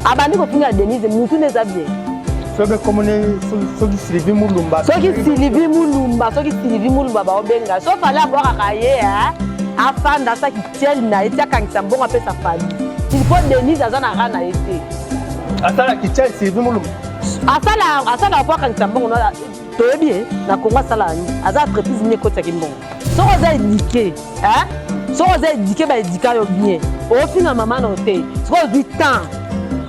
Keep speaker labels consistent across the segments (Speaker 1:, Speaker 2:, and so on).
Speaker 1: abandi ko finga Denise mutu neza bien
Speaker 2: sobe komone soki Sylvie Mulumba ba
Speaker 1: obenga so fala boka kaye afanda sa kitiel na etia kangisa mbongo pe sa fali il faut Denise azana rana ete
Speaker 2: asala kitiel Sylvie Mulumba
Speaker 1: asala kwa kangisa mbongo na toyebi na Kongo asala ni aza entreprise ni ko tsaki mbongo so oza éduqué so oza éduqué ba éduquer yo bien au final maman no te so 8 ans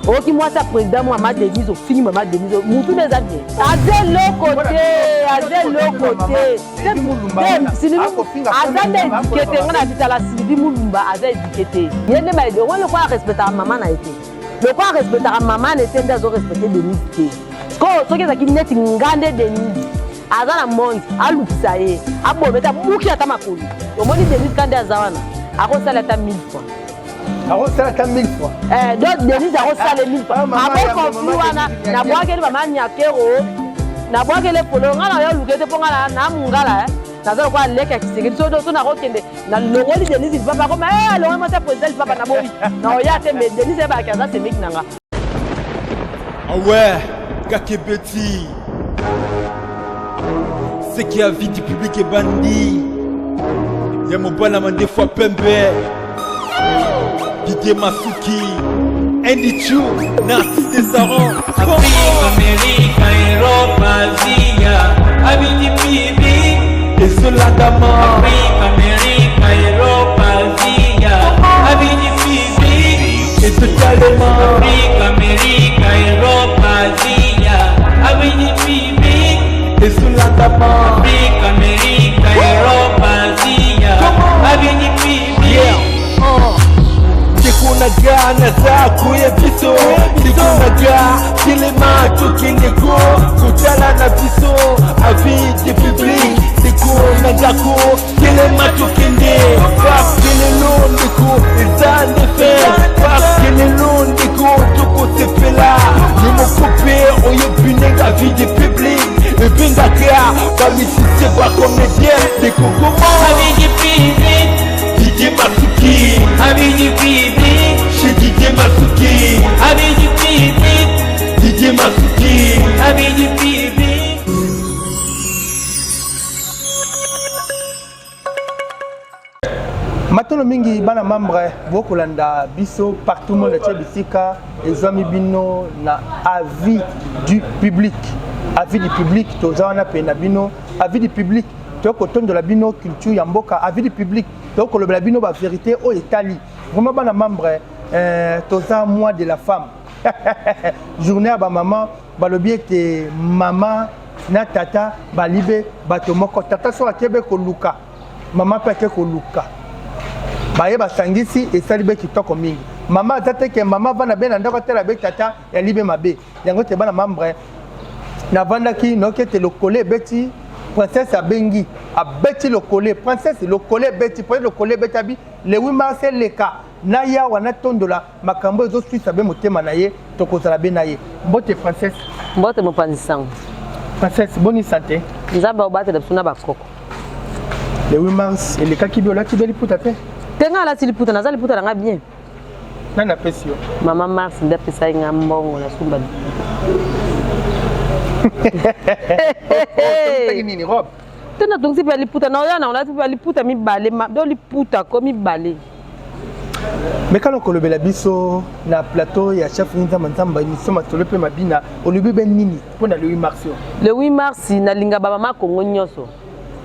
Speaker 1: ok moi ça président moi ma Denise au fini maman Denise mutu des amis azel le côté azande éduqué on a dit à la Sylvie Mulumba azel éduqué yende ba on le quoi respecter maman na été le quoi respecter maman na été ndazo respecter Denise te ko so ke za kineti ngande Denise azana monde alukisa ye abometa buki ata makulu omoni Denise kande azawana akosala ta 1000 fois
Speaker 2: akosala ta 1000 fois
Speaker 1: donc Denise akosala 1000 fois abo konfi wana na bwakeli bamanyakero na bwakeli polo ngana yo lukete ponga na mungala nazala kwa leka kisekedi so na kokende na longoli Denise papa ko longo mata président papa na boyi na oyate mais Denise ba kaza semik nanga
Speaker 3: ah ouais Kakebeti c'est qui a vie du public et bandit. Y'a mon balama des fois pembe. Didier Masuki, Andy Chou, Narcisse Desaron.
Speaker 4: Afrique, Amérique, Europe, Asie, Abidi Bibi.
Speaker 3: Et Solandama.
Speaker 4: Afrique, Amérique, Europe, Asie, Abidi Bibi.
Speaker 3: Et totalement.
Speaker 4: Afrique, Amérique, Europe, Asie, Abidi Bibi.
Speaker 3: Et Solandama.
Speaker 4: Afrique, Amérique, Europe, Asie, Abidi Bibi.
Speaker 3: Sikunaga na zaku ya biso Sikunaga kilema tukineko Kutala na biso Avide public Sikunaga ko kilema tukinde Fakile londiko Izande fe Fakile londiko Tuko sepela Nimo oyo binenga vide public Ebinga kea Bamisise kwa komedien Dekongoma
Speaker 4: Abidi Bibi.
Speaker 3: Didier Masuki,
Speaker 4: Abidi Bibi.
Speaker 3: chez Didier Masuki,
Speaker 4: Abidi Bibi.
Speaker 3: Didier Masuki,
Speaker 4: Abidi Bibi.
Speaker 2: Matono mingi bana membre bokolanda biso partout monde tche bisika ezwami bino na avis du public tozana pe na bino avis du public tokotondo la bino culture ya mboka avis du public tokolobela bino ba vérité o etali vraiment bana membre toza mois de la femme journée ba maman balobi ete mama na tata balibe bato moko tata so akebe ko luka mama peke ko luka baye basangisi esali be kitoko mingi mama azate ke mama vana be na ndako tela be tata ya libe mabe yango te bana membre na vandaki nokete le collé beti princesse abengi abeti le collé princesse le collé beti pour le collé betabi le 8 mars leka na ya wana tondola makambo ezo suisa be motema na ye tokozala be na ye mbote princesse
Speaker 1: mbote mopanzisango
Speaker 2: princesse bonne santé
Speaker 1: nzaba obatela suna bakoko
Speaker 2: le 8 mars elekaki bi olati be liputa te
Speaker 1: tenga alati liputa naza liputa nanga bien
Speaker 2: nana pesi yo
Speaker 1: mama Mars ndapesa nga mbongo na sumba
Speaker 2: nini robe
Speaker 1: tena tongsi pe liputa na oyana olati pe liputa mibale do liputa ko mibale
Speaker 2: mais quand on kolobela biso na plateau ya chef Nzamba Nzamba émission matolo pe mabina olobi ben nini pona le 8 mars
Speaker 1: le 8 mars na linga baba ma Kongo nyoso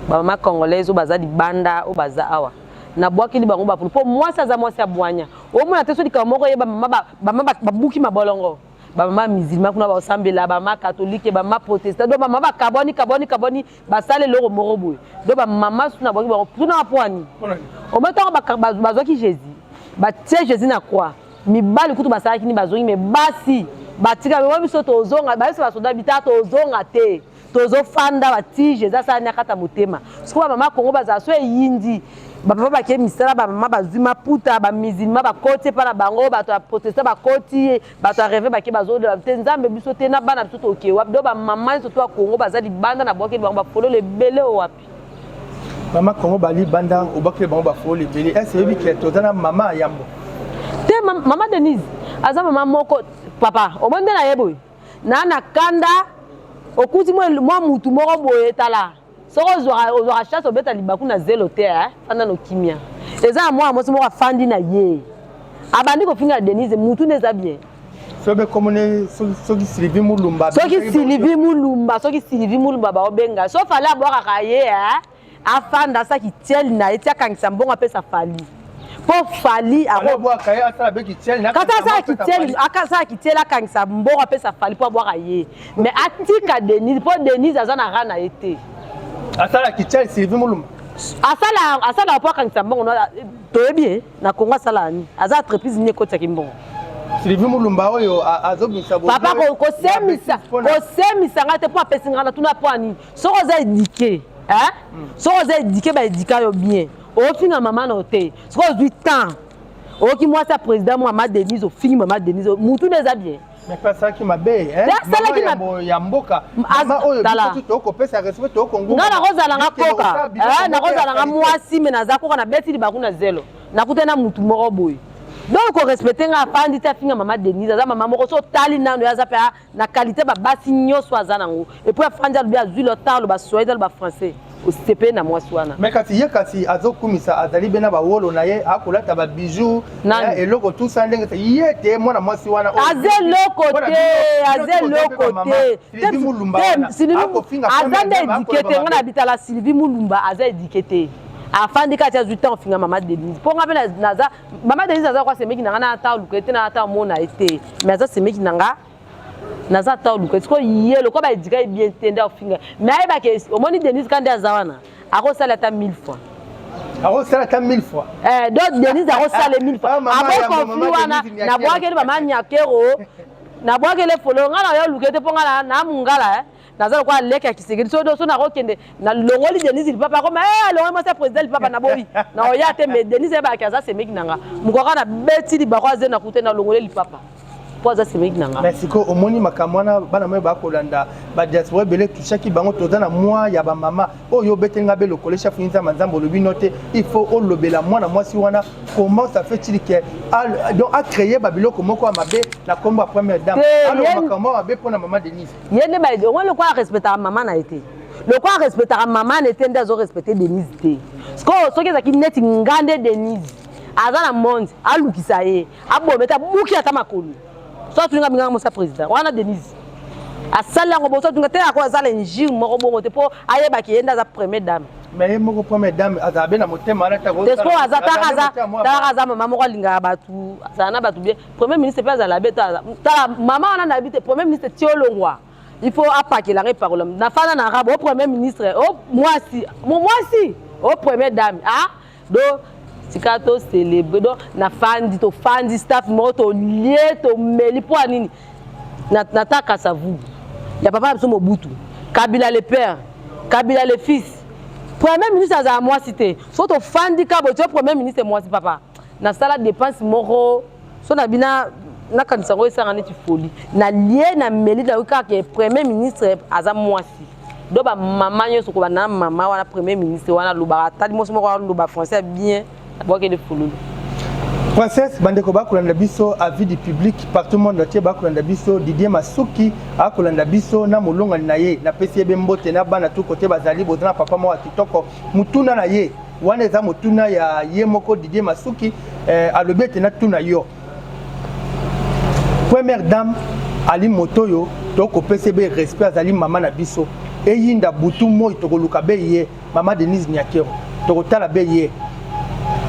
Speaker 1: baba ma congolais o baza di banda o baza awa na bwaki li bango ba pour moi ça za moi ça boanya au moins ateso di kamoko ye ba mama babuki mabolongo ba mama musulman kuna ba osambela ba mama catholique ba mama protestant do ba mama kaboni ba sale loro morobo do ba mama suna bwaki ba tuna poani au même temps ba zoki Jésus ba tie Jésus na quoi mi bali kutu basala kini bazongi me basi batika ba biso tozonga ba biso basoda bitata tozonga te tozo fanda ba ti Jésus sa nyakata motema sikuba mama Kongo baza so yindi baba bake misala ba mama bazima puta ba musulman ba côté pa na bango bato protestant ba côté bato rêver bake bazo de te nzambe biso te na bana biso to kewa do ba mama so to Kongo baza di banda na boke bango ba folo le belé o wapi
Speaker 2: mama Kongo bali banda o boke bango ba folo le belé est-ce que bi ke tozana mama yambo
Speaker 1: te mama Denise aza mama moko papa au monde na yeboy na kanda okuti moi mutu moko boye tala soko ozwa chasse obeta libaku na zelo te fanda no kimia eza moi mo fandi na ye abandi ko finga Denise mutu neza bien
Speaker 2: sobe komone soki Sylvie Mulumba
Speaker 1: soki Sylvie Mulumba ba obenga so fallait aboka kaye afanda sa kitiel na etia kangisa mbongo apesa fali po fali
Speaker 2: aboka kaye asala be kitiel na
Speaker 1: kata sa kitiel akangisa mbongo apesa fali po aboka ye mais atika Denise po Denise azana rana ete
Speaker 2: asala kitiel Sylvie Mulumba
Speaker 1: asala po akangisa mbongo toyebi na Kongo asala ni aza entreprise ni ekoti kimbongo
Speaker 2: Sylvie Mulumba oyo azobisa bo
Speaker 1: papa ko semisa ngate po apesinga na tuna po ani soko za éduquer soko za éduquer ba éduquer yo bien o finga maman na hotel soko 8 ans o ki moi sa président Maman Denise o fingi Maman Denise mutu neza bien
Speaker 2: mais pas ça qui m'a bé ya mboka mama oyo biso toko pesa respect toko ngungu
Speaker 1: na kozala nga koka na kozala nga mwasi me na za koka na beti libaku na zelo na kutena mutu moko boy donc on respecte nga fandi ta finga Maman Denise za mama moko so tali nano ya za pe na qualité ba basi nyoso azana ngo et puis fandi alubi azui le temps ba soyez ba français au CP na mwasi wana
Speaker 2: mais kasi azokumisa azali bena ba wolo na ye akolata ba bijoux eloko tout ça ndenge ye te mwana mwasi wana
Speaker 1: azelo côté
Speaker 2: Sylvie Mulumba
Speaker 1: azande éduqué ngana bitala Sylvie Mulumba aza éduqué afandi kati ya 8 ans finga Maman Denise po nga naza Maman Denise aza kwa semeki nanga na ata lukete na ata mona ete mais aza semeki nanga naza ata lukete ko yelo ko ba éduqué bien tenda finga mais ayeba ke omoni Denise kandi azawana akosala ata 1000 fois
Speaker 2: akosala ata 1000 fois
Speaker 1: donc Denise akosala 1000 fois abo konfli wana na bwakeli ba manyakero na bwakele folo ngana yo lukete po ngana na mungala nazalo kwa leka ya kisegeli so na rokende na longoli Denise papa comme longo moi c'est président papa na boyi na oya te mais Denise ba kaza semeki nanga mukoka na beti li bakwa ze na kute na longoli papa poza semeki nanga
Speaker 2: merci ko omoni makamwana bana moyo ba kolanda ba diaspora bele tushaki bango tozana moi ya ba mama oyo betenga be lokole chef inza manzambo lobi noté il faut olobela mwana mwasi wana comment ça fait-il que donc a créé babiloko moko ya mabe na kombo première dame alors makamwa mabe pona Maman Denise
Speaker 1: yene ba on le quoi respecter maman na été le quoi respecter maman n'était ndazo respecter Denise té ce que ça qui net ngande Denise azana monde alukisa ye abometa buki ata makolo so tu nga mo sa président wana Denise asala ngo boso tunga te akwa azala injire moko bongo te po ayeba ki yenda za première dame
Speaker 2: mais moko première dame azabe na motema na ta
Speaker 1: tesko azata mama moko linga batu azana batu bien premier ministre pas azala beta ta mama wana na bite premier ministre tiolongwa il faut apaquer la parole na fana na rabo premier ministre moi au première dame do sikato célébrer donc na fandi staff moto lié to meli po nini na taka savu ya papa biso Mobutu Kabila le père Kabila le fils premier ministre aza moi cité so to fandi ka bo to premier ministre moi papa na sala dépense moko so na bina na kanisa ngo esanga neti folie na lié na meli na ka ke premier ministre aza moi si do ba mama nyoso ko ba na mama wana premier ministre wana luba tali mo so moko luba français bien boke de fululu
Speaker 2: princesse bandeko bakolanda biso avis du public partout monde entier bakolanda biso Didier Masuki akolanda biso na molongani na ye na pesi ebe mbote na bana tout côté bazali bozana papa mo kitoko mutuna na ye wana eza mutuna ya ye moko Didier Masuki alobete na tuna yo première dame ali motoyo toko pesi be respect azali mama na biso eyinda butu mo itokoluka be ye Maman Denise Nyakero tokotala be ye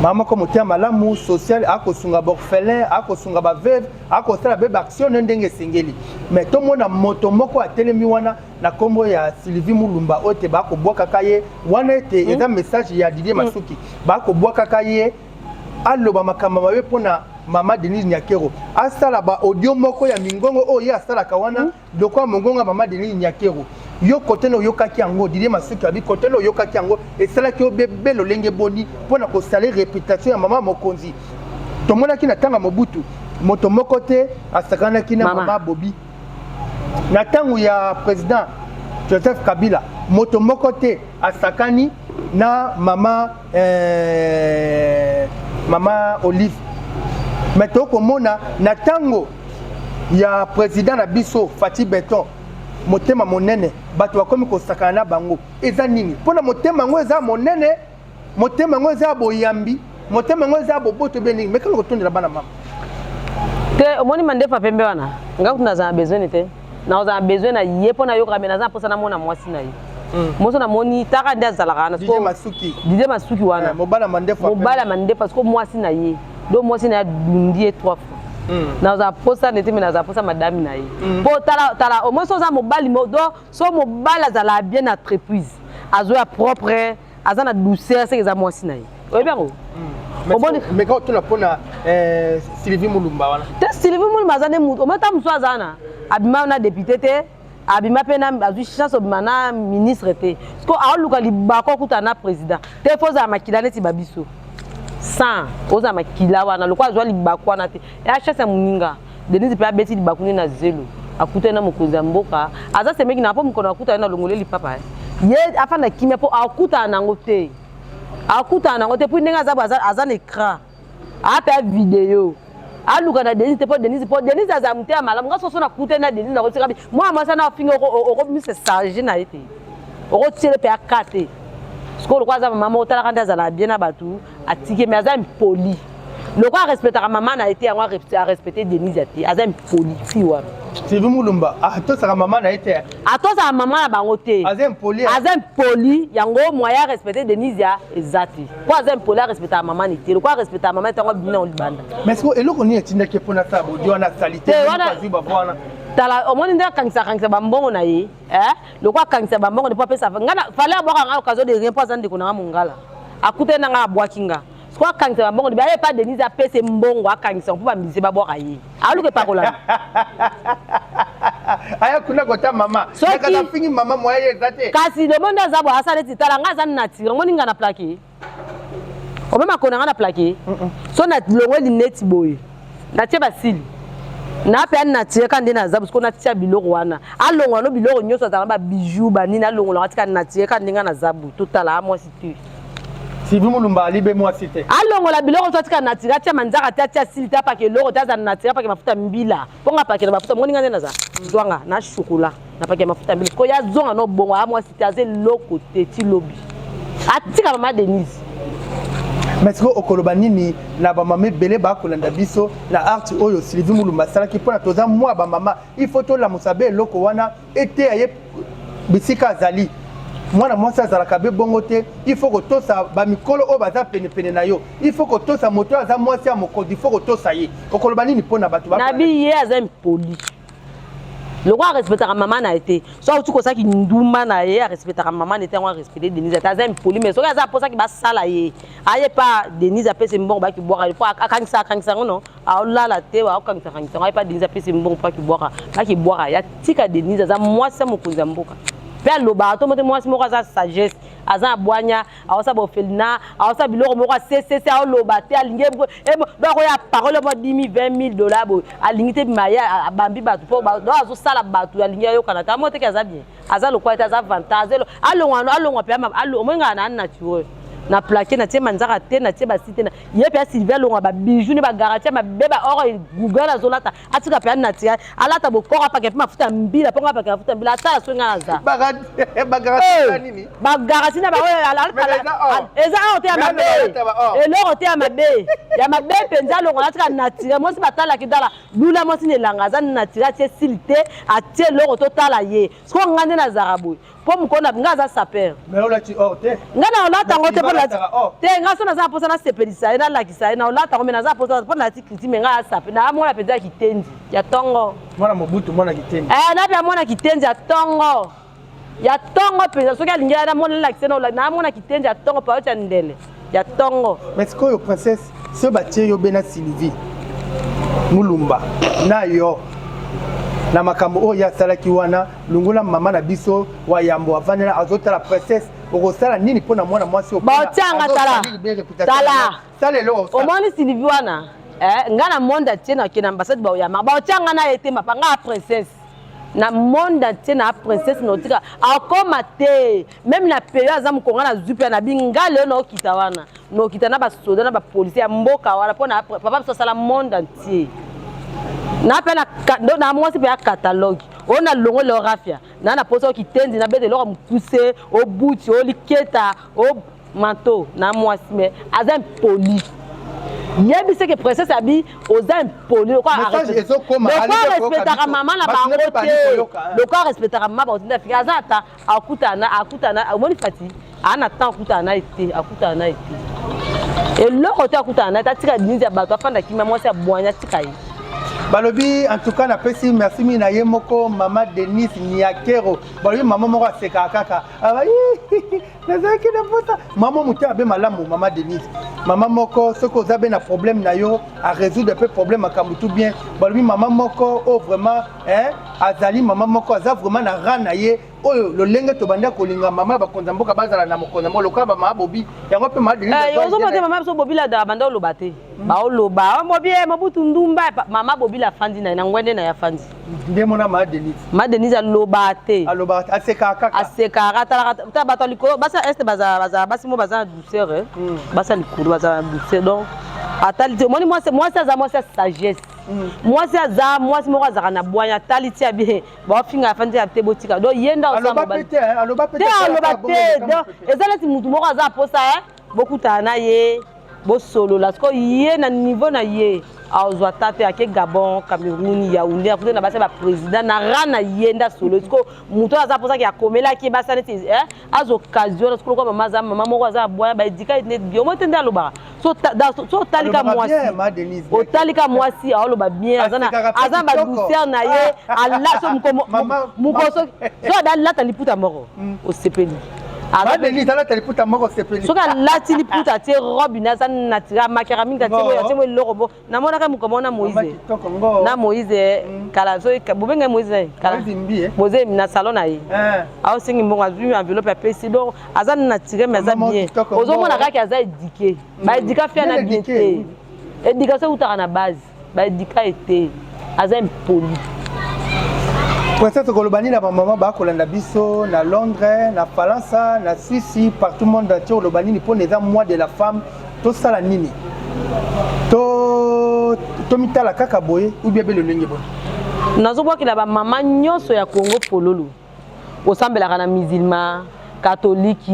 Speaker 2: mama comme tia malamu social akosunga borphelin akosunga ba veuve akosala be action ndenge singeli mais to mona moto moko atelemi wana na kombo ya Sylvie Mulumba ote ba ko boka kaye wana ete eza message ya Didier Masuki ba ko boka kaye aloba makamba mabe pona Maman Denise Nyakero asala ba audio moko ya mingongo oyo asala kawana dokwa mongonga Maman Denise Nyakero yo kote no yokaki yango Didier Masuki abi kote no yokaki yango esalaki obebe lolenge boni pona ko saler réputation ya mama mokonzi to mona ki na tanga Mobutu moto moko te asakana ki na mama Bobi na tangu ya président Joseph Kabila moto moko te asakani na mama mama Olive mais to ko mona na tango il y a président na biso Fatih Beton motema monene bato bakomi kosakana na bango eza nini pona motema ngo eza monene motema ngo eza boyambi motema ngo eza boboto beningi mais quand on bana mama
Speaker 1: te omoni mandefa pembe wana ngaku na za besoin te na za besoin na ye pona yo kamena za posa na mona mwasi na ye moso na moni taka ndia zalaka na DJ Masuki wana
Speaker 2: mobala mandefa
Speaker 1: parce que mwasi na ye do mwasi na dundi 3 fois na za posa neti na za posa madame na ye po tala au moins so za mobali modo so mobala za la bien entreprise azo ya propre azana douceur c'est za mwasi na ye oyebi ngo
Speaker 2: mais quand tu na pona Sylvie Mulumba wana
Speaker 1: te Sylvie Mulumba za ne mutu o meta muso azana abima na député te abima pena azu chance obimana ministre te parce que aoluka libako kutana président te foza makila neti babiso sans oza makila wana lokwa azwa libako wana te ya chance muninga Denise pe abeti libako ni na zelo akutana mokonzi mboka aza semeki na po mkono akuta na longoleli papa ye afana kimia po akuta nango te po ndenge aza na écran apa vidéo aluka na Denise po Denise aza muté malamu ngaso so na kuta na Denise na kotika moi masa na fingo oko mise charger na été oko tirer pe akate skolo kwa za mama otala kanda za la bien na batu atike mais aza impoli le quoi respecter maman na été a respecter Denise ati aza impoli fi wana
Speaker 2: Sylvie Mulumba to sa maman na été
Speaker 1: sa maman na bango te aza impoli yango moya respecter Denise ya ezati po aza impoli a respecter maman ni te le quoi respecter maman tango bina on libanda
Speaker 2: mais est-ce que eloko ni etinda ke pona sa bo dio na salité
Speaker 1: pas
Speaker 2: zu ba bona
Speaker 1: tala au moins ndaka kangisa bambongo na ye le quoi kangisa bambongo ne pas pesa ngana fallait avoir un occasion de rien pas en de konanga mungala akute na nga bwakinga soit kangisa bambongo de ba pas Denise a pesa mbongo akangisa pour ba mbise ba bwaka ye aluke pakola
Speaker 2: aya kuna kota mama nakala fingi mama moya ezate
Speaker 1: kasi le monde azabo asale titala nga za na tire ngoni nga na plaqué o mema kona nga na plaqué so na longo lineti boy na tie basili na pe na tie kandi na zabu ko na tia biloko wana alongo no biloko nyoso za ba bijou ba nina alongo na tika na tie kandi nga na zabu totala moi situ
Speaker 2: Sylvie Mulumba libe moi cité
Speaker 1: alongo la biloko to tika na tia tia manzaka tia silita pa ke loko ta za na tia pa ke mafuta mbila ponga pa ke mafuta ngoni nga na za zwanga na chocolat na pa ke mafuta mbila ko ya zonga no bongo a moi cité aze loko te ti lobi atika mama Denise
Speaker 2: mais ko okoloba nini na ba mama belé ba kolanda biso na art oyo Sylvie Mulumba sala ki pona toza moi ba mama il faut to la musabe loko wana été aye bisika zali mwana mwasi azalaka be bongo te il faut kotosa ba mikolo o baza pene na yo il faut kotosa moto aza mwasi ya mokonzi il faut kotosa ye okoloba nini pona bato ba
Speaker 1: na bi ye aza impoli le roi respecter maman na été so tu ko ça ki nduma na ye respecter maman na été on respecter Denise aza impoli mais so aza posa ki ba sala ye aye pas Denise a pese mbongo ba ki boka il faut akangisa ngono a olala te wa akangisa aye pas Denise a pese mbongo pa ki boka ya tika Denise aza mwasi mokonzi mboka pe loba to mote mwasi moko aza sagesse aza boanya aosa bo felina aosa biloko moko cc a loba te alinge ba ko ya parole mo 10,000 $20,000 bo alingi te maya bambi batu po ba do azo sala batu alingi yo kana ta mote ke aza bien aza lokwa te aza avantage alongwa pe omenga na naturel na plaqué na tie manzaka te na tie basite na ye pe Sylvia longa ba bijou ne ba garantie ma beba or Google azolata atika pe na tie alata bokora pa ke mafuta mbila ponga pa ke mafuta mbila ata songa za ba garantie nini ba garantie na ba eza ote ya mabe eloko te ya mabe ya mabe penza longa atika na tie mo si batala ki dala lula mo si ne langa za na tie tie silite atie loko totala ye sko ngande na zarabu po mukona ngaza saper
Speaker 2: mais olati te
Speaker 1: ngana olata ngote pona te ngaso na za posa na sepelisa ina lakisa ina olata ngome na za posa pona tikiti menga sape na amona penza kitendi ya tongo
Speaker 2: mwana mobutu mwana kitendi
Speaker 1: na pia mwana kitendi ya tongo penza soki alingia na mona lakisa na amona kitendi ya tongo pa ocha ndele ya tongo
Speaker 2: mais ko yo princesse se batie yo bena Sylvie Mulumba na yo na makambo o ya salaki wana lungula mama na biso wa yambo avanela azotala princesse okosala nini pona mwana mwasi
Speaker 1: ba tianga tala
Speaker 2: salelo
Speaker 1: omoni Sylvie wana ngana monde tiena ke na ambassade ba yama ba tianga na ete mapanga princesse na monde entier na princesse notika akoma te même na période azamu konga na zupia na bingale no kita wana no kita na ba soda na ba policier mboka wana pona papa so sala monde entier na pe na moi c'est pas catalogue on a longo le rafia na poso ki tendi na bete lo mukuse o buti o liketa o manteau na moi mais azan poli yebi c'est que princesse abi oza impoli quoi arrêter respectera maman na bango te le corps respectera maman ba fika azata akutana omoni fati ana temps akutana été et le côté akutana ta tika dinzi ba to fanda ki moi c'est boanya tika yi
Speaker 2: balobi en tout cas na pesi merci mina ye moko maman Denise Niakero balobi maman moko aseka kaka abayi nazaki na pota maman muté abe malamu maman Denise maman moko ce que zabe na problème na yo à résoudre peu problème akamu tout bien balobi maman moko oh vraiment azali maman moko aza vraiment na rana ye oyo lo lenge to banda kolinga maman ba konza mboka bazala na mokonza mo loka ba maman bobi yango pe maman Denise
Speaker 1: yo zo mate maman so bobi la da banda olobate ba oloba mo bien mobutu ndumba maman bobi la fandi na ngwende na ya fandi
Speaker 2: ndemo na maman Denise
Speaker 1: alobate
Speaker 2: aseka kaka
Speaker 1: aseka ta bato likolo basa est basi mo baza douceur basa likolo baza douceur donc atalite moi c'est sagesse moi c'est za moi c'est mo za na boya talite abi ba finga fandi ya te botika donc yenda osamba
Speaker 2: aloba pete
Speaker 1: donc ezalati mutu mo za posa bokutana ye bo solo la ko ye na niveau na ye azwa tate ake Gabon Cameroun Yaoundé akuté na basa ba président na rana yenda solo ko mutu aza posa ki akomela ki basa neti az occasion ko ko maman moko aza boya ba edika net bio mo tende aloba so talika mwasi o talika mwasi aloba bien azana ba douceur na ye ala so mukoso so da lata liputa moko o sepeli
Speaker 2: Denise ala teliputa moko sepeli
Speaker 1: so ka lati liputa te robe na za natira makara minga te mo ya te mo lokobo na mona ka mukomona Moïse kala so bobenga Moïse kala Moïse na salon na ye aw singi mbonga zwi enveloppe ya pesi donc azana natira mais za bien ozo mona ka ki aza éduqué ba éduqué fia na bien te éducation utaka na base ba éduqué été aza impoli.
Speaker 2: Princesse Kolobani na maman ba kolanda biso na Londres, na Faransa, na Suisse, partout le monde entier Kolobani pour les mois de la femme to sala nini. To mitala kaka boye ou bien belo ndenge boye.
Speaker 1: Nazo kwa kila ba maman nyonso ya Congo pololo. Osambela na musulman, catholique,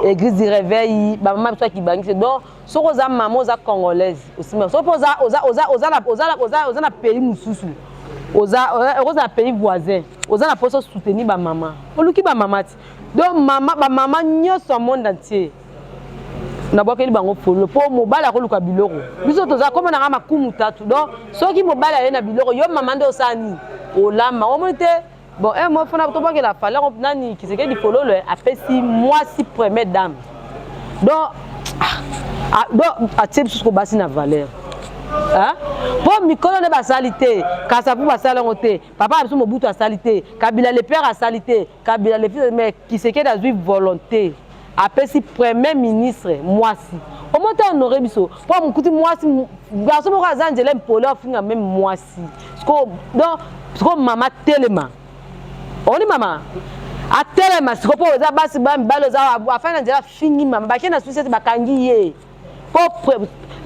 Speaker 1: église du réveil, ba maman biso ki bangi donc soko za maman za congolaise aussi mais soko oza na pays mususu. Oza pays voisin oza na poso soutenir ba maman oluki ba maman ti donc maman nyonso monde entier na bokeli bango polo po mobala ko luka biloko biso toza comme na makumu tatu donc soki mobala ye na biloko yo maman ndo osani olama o monte bon moi fona to bokela fala nani kiseke di polo le apesi moi si première dame donc atip jusqu'au bassin na valeur. Pour mikolo ne ba salité, Kasapu ba salongote, papa a besoin mobutu a salité, Kabila le père a salité, Kabila le fils mais qui se qu'est dans une volonté. Après si premier ministre moi si. Au moins on aurait biso. Pour mon côté moi si garçon mo razan je l'aime polo finga même moi si. Donc maman tellement. On dit maman a tellement ce ko po za basi ba mbalo za afin na njela fingi maman ba kena société ba kangi ye.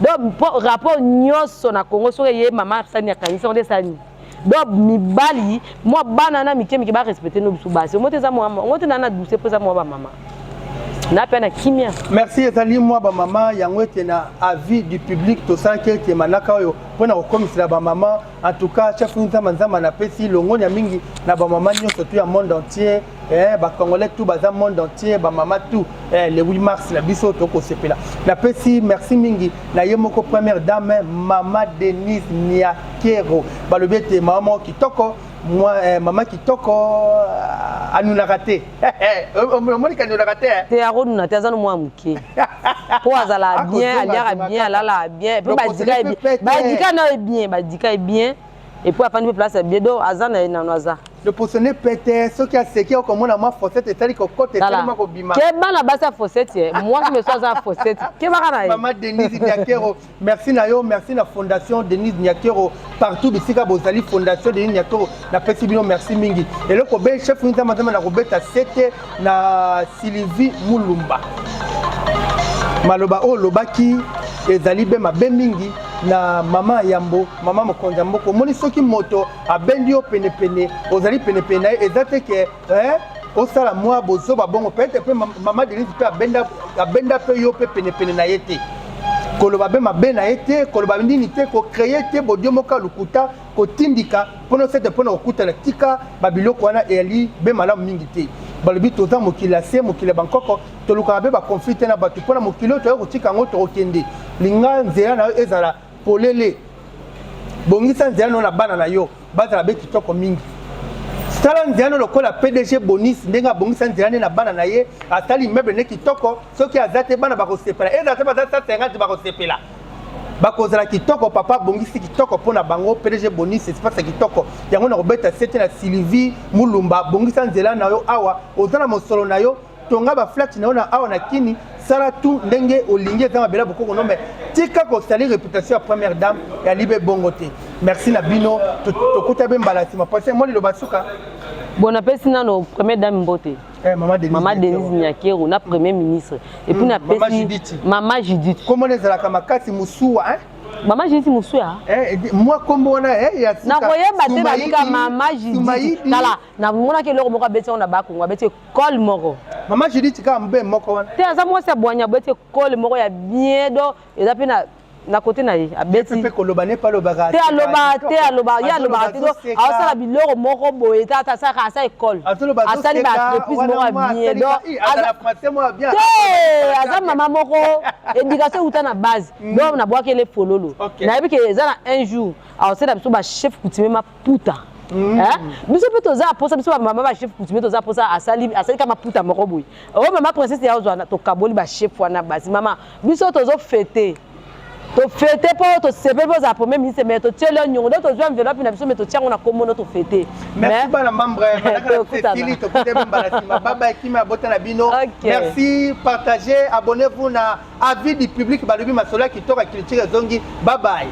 Speaker 1: Donc rapport nyonso na Congo so ye maman sani ya kanisa on desani donc mibali moi banana mike ba respecter no biso basi mo teza mo na douce pour ça mo ba maman na pena kimia.
Speaker 2: Merci ezali moi ba maman yango etena avis du public to ça que manaka oyo pona ko komisila ba maman en tout cas chef nzama na pesi longo ya mingi na ba maman nyonso tout ya monde entier ba congolais tout ba monde entier ba maman tout le 8 mars la biso to ko sepela na pesi merci mingi na yemoko première dame maman Denise Niakero balobi te maman kitoko moi maman kitoko anuna raté omoni kanuna raté
Speaker 1: te arona te azana moi muke po azala bien aliara bien alala bien pe badika na bien et puis afin de place bien do azana na noza
Speaker 2: le positionner pété ce qui a séqué comme on a ma fossette et tali ko côté tellement ko bima
Speaker 1: ke bana basa fossette moi je me sois à fossette ke bana
Speaker 2: maman Denise Niakero merci na yo merci na fondation Denise Niakero partout bisika bozali fondation Denise Niakero na pesi bino merci mingi et le ko ben chef nzama na robeta sete na Sylvie Mulumba maloba o lobaki ezali be mabe mingi na mama Yambo, mama Mokonzi ya Mboko. Moni soki moto abendi yo pene pene, ozali pene pene ezate ke au sala moi bozo ba bongo peut-être pe maman Denise pe abenda pe yo pe pene pene na yete. Koloba be mabe na yete, koloba ndini te ko créer te bodio moka lukuta ko tindika pono sete pono okuta la tika babiloko wana eli be malamu mingi te. Balobi toza mokila se mokila bankoko toluka be ba conflit na batu pona mokilo to ko tika ngoto okende. Linga nzela na ezala polele. Bongisa nzela no na bana na yo, bazala be kitoko mingi. Sala nziano lokola PDG Bonis ndenga bongisa nzirane na bana na ye atali meuble ne kitoko soki azate bana bako sepela ezate bazata 50 bako sepela bako zala kitoko papa bongisi kitoko pona bango PDG Bonis espace kitoko yango na robeta sete na Sylvie Mulumba bongisa nzela na yo awa ozana mosolo na yo tonga ba flat na yo na awa na kini sala tout ndenge olingi za mabela boko nombe tika ko sali réputation ya première dame ya libe bongote. Merci na bino tokuta be mbalasi ma passé moi le basuka
Speaker 1: bon appétit na no première dame mbote maman Denise Nyakero na premier ministre et puis na pesi maman Judith
Speaker 2: comment les ala kama kasi musuwa hein
Speaker 1: maman Judith musuwa
Speaker 2: moi kombo na ya
Speaker 1: na koyeba te na lika maman Judith kala na mona ke loko moko beti on ba kongo beti col moko
Speaker 2: maman Judith ka mbe moko wana
Speaker 1: te aza mo se boanya beti col moko ya bien do eza pe na côté na ye abeti
Speaker 2: pe koloba ne pas le baga
Speaker 1: te aloba ya aloba te do asala biloko moko boye tata sa ka sa école asali ba entreprise moko bien do aza mama moko éducation uta na base do na bwaki le fololo na yebi ke eza na un jour asala biso ba chef coutumier ma puta biso pe toza aposa biso mama ba chef coutumier toza aposa asali kama puta moko boye o mama princesse ya ozwana to kaboli ba chef wana basi mama biso tozo fêter to fêter pour to sepe pour za premier ministre mais to tiele nyongo to zo enveloppe na biso mais to tiango na komono to fêter
Speaker 2: merci bana membre Cécile to kute mbalasi baba ekima bota na bino merci partagez abonnez-vous na avis du public balobi masola qui toka culture zongi bye bye